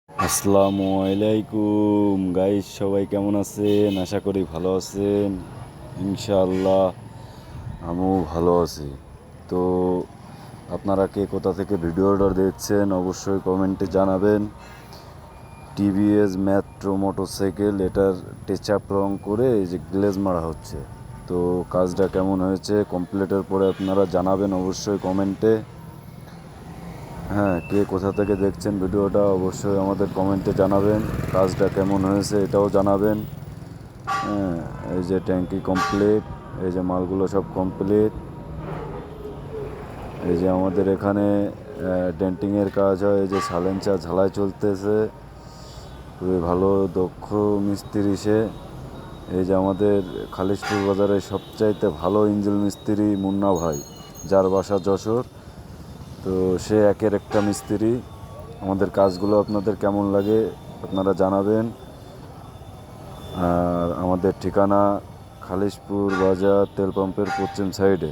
আসসালামু আলাইকুম গাইস, সবাই কেমন আছেন? আশা করি ভালো আছেন। ইনশাআল্লাহ আমিও ভালো আছি। তো আপনারা কে কোথা থেকে ভিডিও অর্ডার দিচ্ছেন অবশ্যই কমেন্টে জানাবেন। টিভিএস মেট্রো মোটরসাইকেল, এটার টাচ আপ রং করে এই যে গ্লেজ মারা হচ্ছে। তো কাজটা কেমন হয়েছে কমপ্লিটের পরে আপনারা জানাবেন অবশ্যই কমেন্টে। হ্যাঁ, কে কোথা থেকে দেখছেন ভিডিওটা অবশ্যই আমাদের কমেন্টে জানাবেন। কাজটা কেমন হয়েছে এটাও জানাবেন। হ্যাঁ, এই যে ট্যাঙ্কি কমপ্লিট, এই যে মালগুলো সব কমপ্লিট। এই যে আমাদের এখানে ডেন্টিংয়ের কাজ হয়, এই যে সালেঞ্চা ঝালাই চলতেছে। খুবই ভালো দক্ষ মিস্ত্রি সে। এই যে আমাদের খালিশপুর বাজারে সবচাইতে ভালো ইঞ্জিল মিস্ত্রি মুন্না ভাই, যার বাসা যশোর। তো সে একের একটা মিস্ত্রি। আমাদের কাজগুলো আপনাদের কেমন লাগে আপনারা জানাবেন। আর আমাদের ঠিকানা খালিশপুর বাজার তেল পাম্পের পশ্চিম সাইডে।